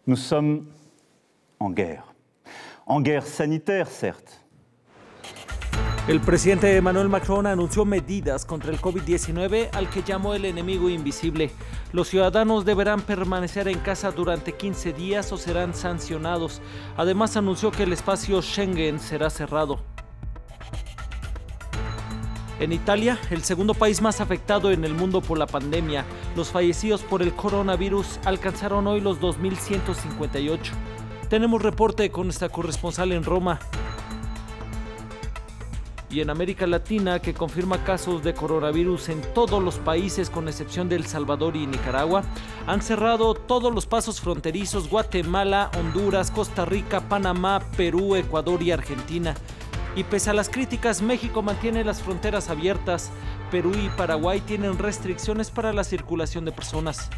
Nous sommes en guerre sanitaire, certes. El presidente Emmanuel Macron anunció medidas contra el COVID-19 al que llamó el enemigo invisible. Los ciudadanos deberán permanecer en casa durante 15 días o serán sancionados. Además, anunció que el espacio Schengen será cerrado. En Italia, el segundo país más afectado en el mundo por la pandemia, los fallecidos por el coronavirus alcanzaron hoy los 2.158. Tenemos reporte con nuestra corresponsal en Roma. Y en América Latina, que confirma casos de coronavirus en todos los países con excepción de El Salvador y Nicaragua, han cerrado todos los pasos fronterizos Guatemala, Honduras, Costa Rica, Panamá, Perú, Ecuador y Argentina. Y pese a las críticas, México mantiene las fronteras abiertas. Perú y Paraguay tienen restricciones para la circulación de personas.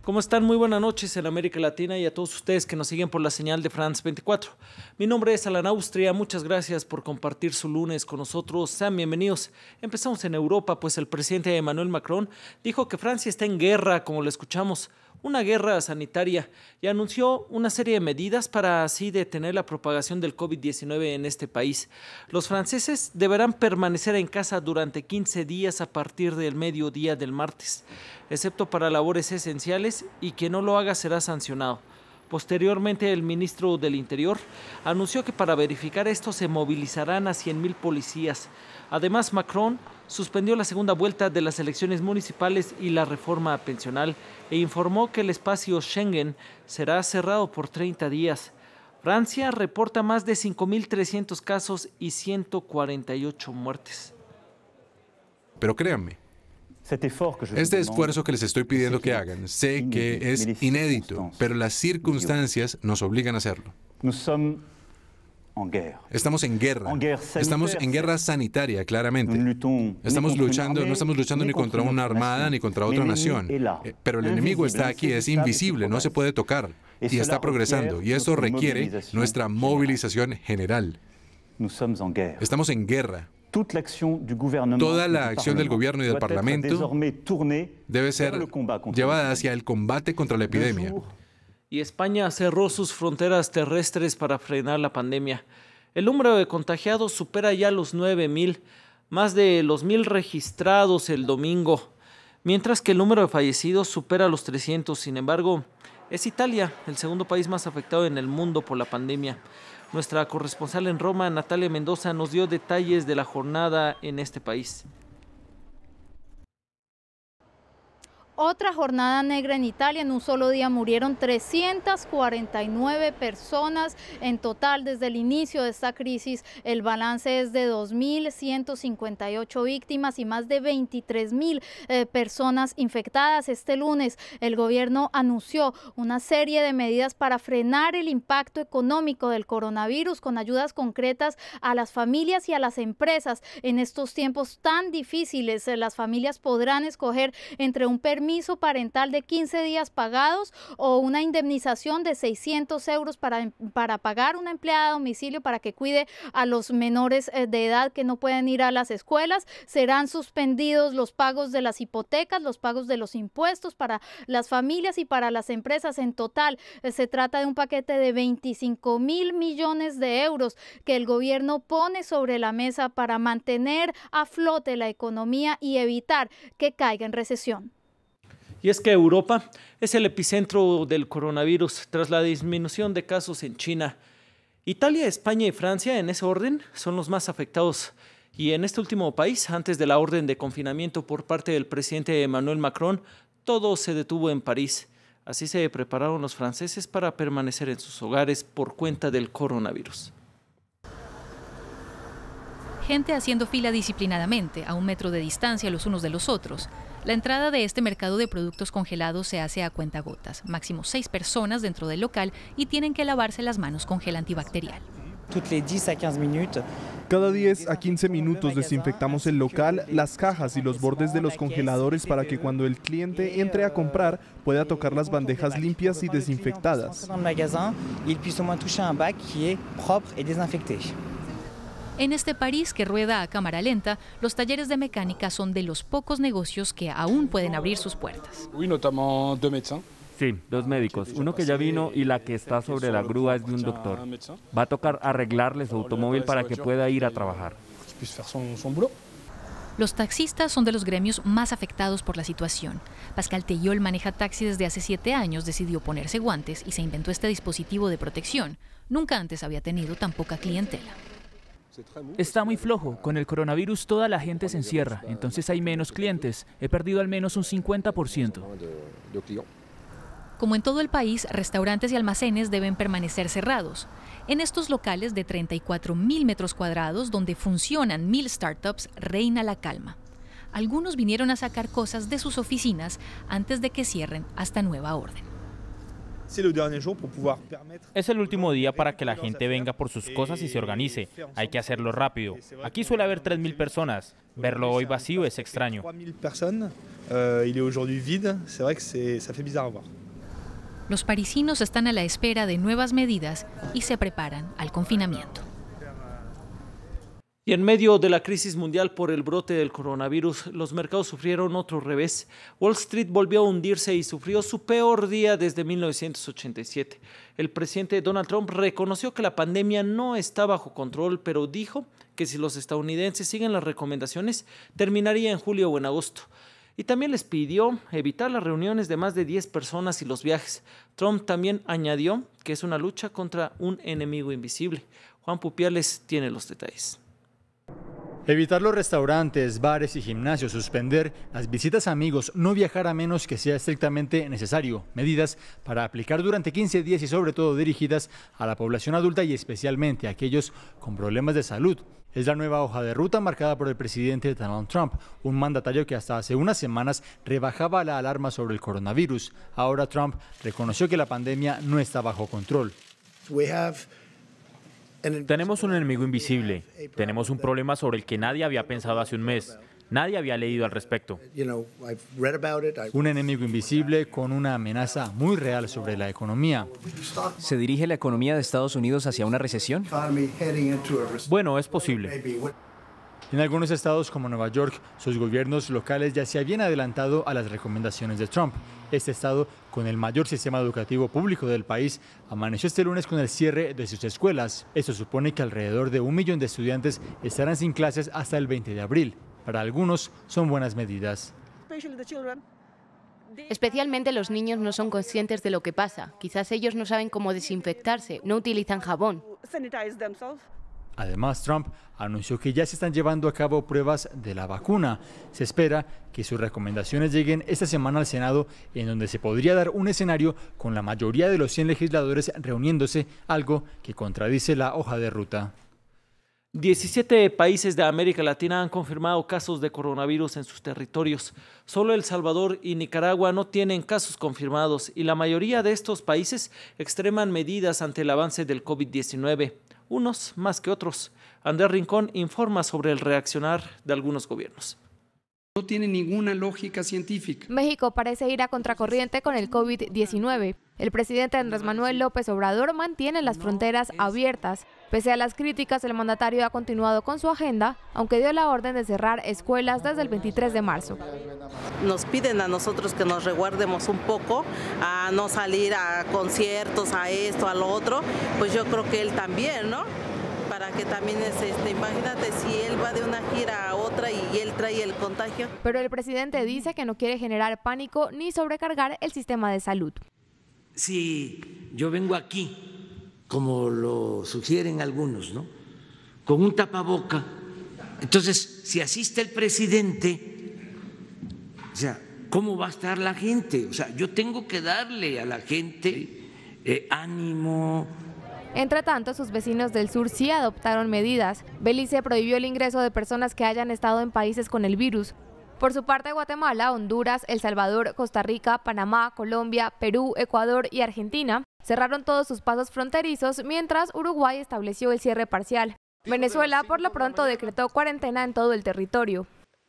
¿Cómo están? Muy buenas noches en América Latina y a todos ustedes que nos siguen por la señal de France 24. Mi nombre es Alan Austria, muchas gracias por compartir su lunes con nosotros. Sean bienvenidos. Empezamos en Europa, pues el presidente Emmanuel Macron dijo que Francia está en guerra, como lo escuchamos, una guerra sanitaria, y anunció una serie de medidas para así detener la propagación del COVID-19 en este país. Los franceses deberán permanecer en casa durante 15 días a partir del mediodía del martes, excepto para labores esenciales, y quien no lo haga será sancionado. Posteriormente, el ministro del Interior anunció que para verificar esto se movilizarán a 100,000 policías. Además, Macron suspendió la segunda vuelta de las elecciones municipales y la reforma pensional e informó que el espacio Schengen será cerrado por 30 días. Francia reporta más de 5.300 casos y 148 muertes. Pero créanme, este esfuerzo que les estoy pidiendo que hagan, sé que es inédito, pero las circunstancias nos obligan a hacerlo. Estamos en guerra. Estamos en guerra sanitaria, claramente. Estamos luchando, no estamos luchando ni contra una armada ni contra otra nación. Pero el enemigo está aquí, es invisible, no se puede tocar. Y está progresando. Y eso requiere nuestra movilización general. Estamos en guerra. Toda la acción del gobierno y del Parlamento debe ser llevada hacia el combate contra la epidemia. Y España cerró sus fronteras terrestres para frenar la pandemia. El número de contagiados supera ya los 9,000, más de los 1,000 registrados el domingo, mientras que el número de fallecidos supera los 300. Sin embargo, es Italia el segundo país más afectado en el mundo por la pandemia. Nuestra corresponsal en Roma, Natalia Mendoza, nos dio detalles de la jornada en este país. Otra jornada negra en Italia. En un solo día murieron 349 personas en total. Desde el inicio de esta crisis, el balance es de 2.158 víctimas y más de 23.000 personas infectadas. Este lunes, el gobierno anunció una serie de medidas para frenar el impacto económico del coronavirus, con ayudas concretas a las familias y a las empresas. En estos tiempos tan difíciles, las familias podrán escoger entre un permiso parental de 15 días pagados o una indemnización de 600 euros para pagar una empleada a domicilio para que cuide a los menores de edad que no pueden ir a las escuelas. Serán suspendidos los pagos de las hipotecas, los pagos de los impuestos para las familias y para las empresas. En total, se trata de un paquete de 25.000 millones de euros que el gobierno pone sobre la mesa para mantener a flote la economía y evitar que caiga en recesión. Y es que Europa es el epicentro del coronavirus tras la disminución de casos en China. Italia, España y Francia, en ese orden, son los más afectados. Y en este último país, antes de la orden de confinamiento por parte del presidente Emmanuel Macron, todo se detuvo en París. Así se prepararon los franceses para permanecer en sus hogares por cuenta del coronavirus. Gente haciendo fila disciplinadamente, a 1 metro de distancia los unos de los otros. La entrada de este mercado de productos congelados se hace a cuentagotas. Máximo 6 personas dentro del local y tienen que lavarse las manos con gel antibacterial. Cada 10 a 15 minutos desinfectamos el local, las cajas y los bordes de los congeladores para que cuando el cliente entre a comprar pueda tocar las bandejas limpias y desinfectadas. En este París que rueda a cámara lenta, los talleres de mecánica son de los pocos negocios que aún pueden abrir sus puertas. Sí, 2 médicos, uno que ya vino y la que está sobre la grúa es de un doctor. Va a tocar arreglarle su automóvil para que pueda ir a trabajar. Los taxistas son de los gremios más afectados por la situación. Pascal Tellol maneja taxi desde hace 7 años, decidió ponerse guantes y se inventó este dispositivo de protección. Nunca antes había tenido tan poca clientela. Está muy flojo. Con el coronavirus toda la gente se encierra, entonces hay menos clientes. He perdido al menos un 50%. Como en todo el país, restaurantes y almacenes deben permanecer cerrados. En estos locales de 34.000 metros cuadrados, donde funcionan 1.000 startups, reina la calma. Algunos vinieron a sacar cosas de sus oficinas antes de que cierren hasta nueva orden. Es el último día para que la gente venga por sus cosas y se organice. Hay que hacerlo rápido. Aquí suele haber 3.000 personas. Verlo hoy vacío es extraño. Los parisinos están a la espera de nuevas medidas y se preparan al confinamiento. Y en medio de la crisis mundial por el brote del coronavirus, los mercados sufrieron otro revés. Wall Street volvió a hundirse y sufrió su peor día desde 1987. El presidente Donald Trump reconoció que la pandemia no está bajo control, pero dijo que si los estadounidenses siguen las recomendaciones, terminaría en julio o en agosto. Y también les pidió evitar las reuniones de más de 10 personas y los viajes. Trump también añadió que es una lucha contra un enemigo invisible. Juan Pupiales tiene los detalles. Evitar los restaurantes, bares y gimnasios, suspender las visitas a amigos, no viajar a menos que sea estrictamente necesario. Medidas para aplicar durante 15 días y sobre todo dirigidas a la población adulta y especialmente a aquellos con problemas de salud. Es la nueva hoja de ruta marcada por el presidente Donald Trump, un mandatario que hasta hace unas semanas rebajaba la alarma sobre el coronavirus. Ahora Trump reconoció que la pandemia no está bajo control. Tenemos un enemigo invisible. Tenemos un problema sobre el que nadie había pensado hace un mes. Nadie había leído al respecto. Un enemigo invisible con una amenaza muy real sobre la economía. ¿Se dirige la economía de Estados Unidos hacia una recesión? Bueno, es posible. En algunos estados como Nueva York, sus gobiernos locales ya se habían adelantado a las recomendaciones de Trump. Este estado, con el mayor sistema educativo público del país, amaneció este lunes con el cierre de sus escuelas. Esto supone que alrededor de 1 millón de estudiantes estarán sin clases hasta el 20 de abril. Para algunos son buenas medidas. Especialmente los niños no son conscientes de lo que pasa. Quizás ellos no saben cómo desinfectarse, no utilizan jabón. Además, Trump anunció que ya se están llevando a cabo pruebas de la vacuna. Se espera que sus recomendaciones lleguen esta semana al Senado, en donde se podría dar un escenario con la mayoría de los 100 legisladores reuniéndose, algo que contradice la hoja de ruta. 17 países de América Latina han confirmado casos de coronavirus en sus territorios. Solo El Salvador y Nicaragua no tienen casos confirmados y la mayoría de estos países extreman medidas ante el avance del COVID-19, unos más que otros. Andrés Rincón informa sobre el reaccionar de algunos gobiernos. No tiene ninguna lógica científica. México parece ir a contracorriente con el COVID-19. El presidente Andrés Manuel López Obrador mantiene las fronteras abiertas. Pese a las críticas, el mandatario ha continuado con su agenda, aunque dio la orden de cerrar escuelas desde el 23 de marzo. Nos piden a nosotros que nos resguardemos un poco, a no salir a conciertos, a esto, a lo otro. Pues yo creo que él también, ¿no? Para que también imagínate si él va de una gira a otra y él trae el contagio. Pero el presidente dice que no quiere generar pánico ni sobrecargar el sistema de salud. Si yo vengo aquí, como lo sugieren algunos, ¿no?, con un tapaboca, entonces si asiste el presidente, o sea, ¿cómo va a estar la gente? O sea, yo tengo que darle a la gente ánimo. Entre tanto, sus vecinos del sur sí adoptaron medidas. Belice prohibió el ingreso de personas que hayan estado en países con el virus. Por su parte, Guatemala, Honduras, El Salvador, Costa Rica, Panamá, Colombia, Perú, Ecuador y Argentina cerraron todos sus pasos fronterizos, mientras Uruguay estableció el cierre parcial. Venezuela, por lo pronto, decretó cuarentena en todo el territorio.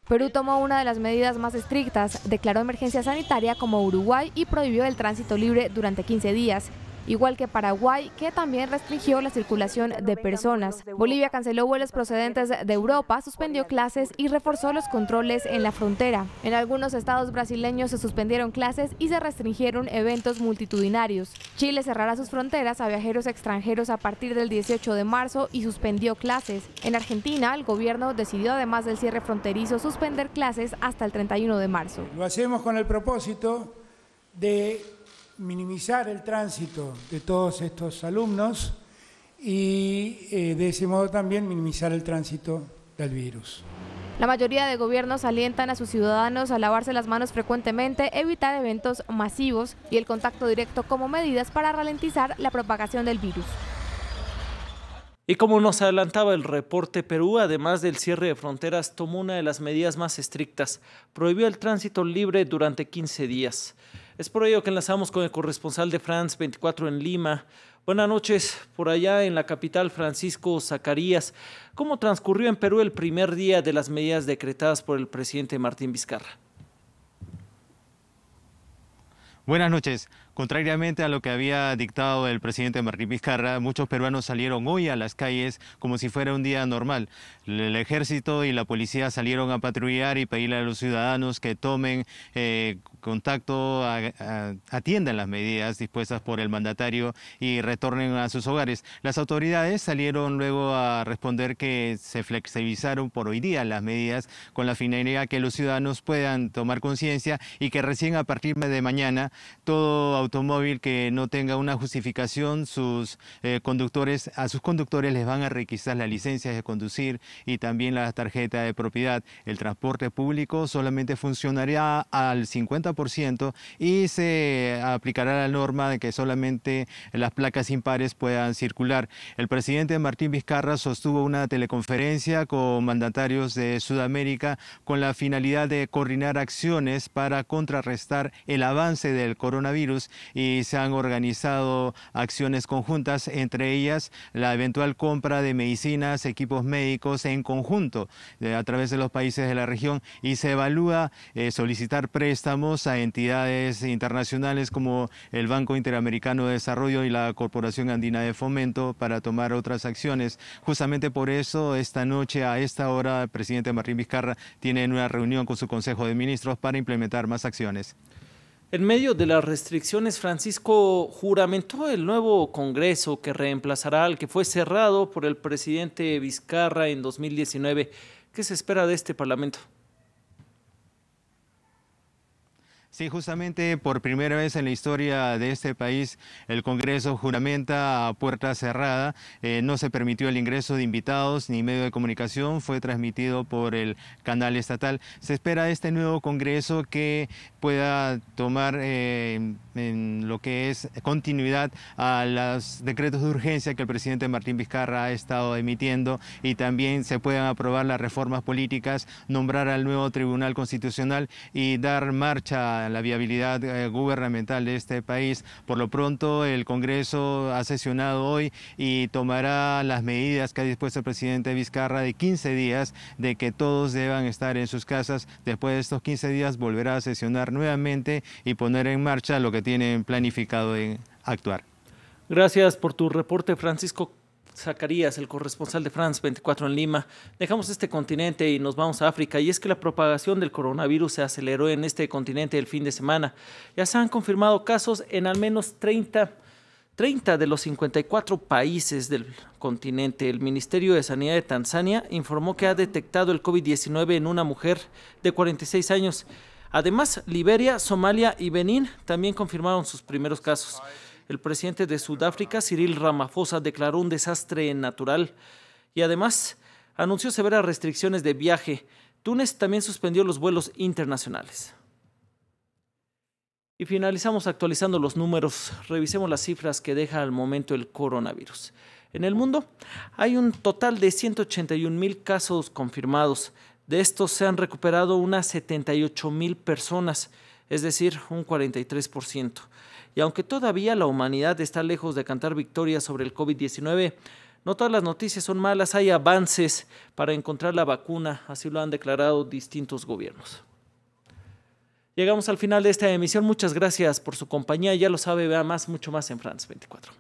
Perú tomó una de las medidas más estrictas, declaró emergencia sanitaria como Uruguay y prohibió el tránsito libre durante 15 días. igual que Paraguay, que también restringió la circulación de personas. Bolivia canceló vuelos procedentes de Europa, suspendió clases y reforzó los controles en la frontera. En algunos estados brasileños se suspendieron clases y se restringieron eventos multitudinarios. Chile cerrará sus fronteras a viajeros extranjeros a partir del 18 de marzo y suspendió clases. En Argentina, el gobierno decidió, además del cierre fronterizo, suspender clases hasta el 31 de marzo. Lo hacemos con el propósito de minimizar el tránsito de todos estos alumnos y de ese modo también minimizar el tránsito del virus. La mayoría de gobiernos alientan a sus ciudadanos a lavarse las manos frecuentemente, evitar eventos masivos y el contacto directo como medidas para ralentizar la propagación del virus. Y como nos adelantaba el reporte, Perú, además del cierre de fronteras, tomó una de las medidas más estrictas. Prohibió el tránsito libre durante 15 días. Es por ello que enlazamos con el corresponsal de France 24 en Lima. Buenas noches, por allá en la capital, Francisco Zacarías. ¿Cómo transcurrió en Perú el primer día de las medidas decretadas por el presidente Martín Vizcarra? Buenas noches. Contrariamente a lo que había dictado el presidente Martín Vizcarra, muchos peruanos salieron hoy a las calles como si fuera un día normal. El ejército y la policía salieron a patrullar y pedirle a los ciudadanos que tomen contacto, atiendan las medidas dispuestas por el mandatario y retornen a sus hogares. Las autoridades salieron luego a responder que se flexibilizaron por hoy día las medidas con la finalidad que los ciudadanos puedan tomar conciencia y que recién a partir de mañana todo automóvil que no tenga una justificación, a sus conductores les van a requisar las licencias de conducir y también la tarjeta de propiedad. El transporte público solamente funcionará al 50% y se aplicará la norma de que solamente las placas impares puedan circular. El presidente Martín Vizcarra sostuvo una teleconferencia con mandatarios de Sudamérica con la finalidad de coordinar acciones para contrarrestar el avance del coronavirus y se han organizado acciones conjuntas, entre ellas la eventual compra de medicinas, equipos médicos en conjunto a través de los países de la región y se evalúa solicitar préstamos a entidades internacionales como el Banco Interamericano de Desarrollo y la Corporación Andina de Fomento para tomar otras acciones. Justamente por eso esta noche a esta hora el presidente Martín Vizcarra tiene una reunión con su Consejo de Ministros para implementar más acciones. En medio de las restricciones, Francisco juramentó el nuevo Congreso que reemplazará al que fue cerrado por el presidente Vizcarra en 2019. ¿Qué se espera de este Parlamento? Sí, justamente por primera vez en la historia de este país el Congreso juramenta a puerta cerrada. No se permitió el ingreso de invitados ni medio de comunicación, fue transmitido por el canal estatal. Se espera este nuevo Congreso que pueda tomar en lo que es continuidad a los decretos de urgencia que el presidente Martín Vizcarra ha estado emitiendo y también se puedan aprobar las reformas políticas, nombrar al nuevo Tribunal Constitucional y dar marcha a la viabilidad gubernamental de este país. Por lo pronto el Congreso ha sesionado hoy y tomará las medidas que ha dispuesto el presidente Vizcarra de 15 días de que todos deban estar en sus casas. Después de estos 15 días volverá a sesionar nuevamente y poner en marcha lo que tienen planificado en actuar. Gracias por tu reporte, Francisco Zacarías, el corresponsal de France 24 en Lima. Dejamos este continente y nos vamos a África, y es que la propagación del coronavirus se aceleró en este continente el fin de semana. Ya se han confirmado casos en al menos 30 de los 54 países del continente. El Ministerio de Sanidad de Tanzania informó que ha detectado el COVID-19 en una mujer de 46 años. Además, Liberia, Somalia y Benín también confirmaron sus primeros casos. El presidente de Sudáfrica, Cyril Ramaphosa, declaró un desastre natural y además anunció severas restricciones de viaje. Túnez también suspendió los vuelos internacionales. Y finalizamos actualizando los números. Revisemos las cifras que deja al momento el coronavirus. En el mundo hay un total de 181,000 casos confirmados. De estos se han recuperado unas 78,000 personas, es decir, un 43%. Y aunque todavía la humanidad está lejos de cantar victoria sobre el COVID-19, no todas las noticias son malas, hay avances para encontrar la vacuna, así lo han declarado distintos gobiernos. Llegamos al final de esta emisión. Muchas gracias por su compañía. Ya lo sabe, vea mucho más en France 24.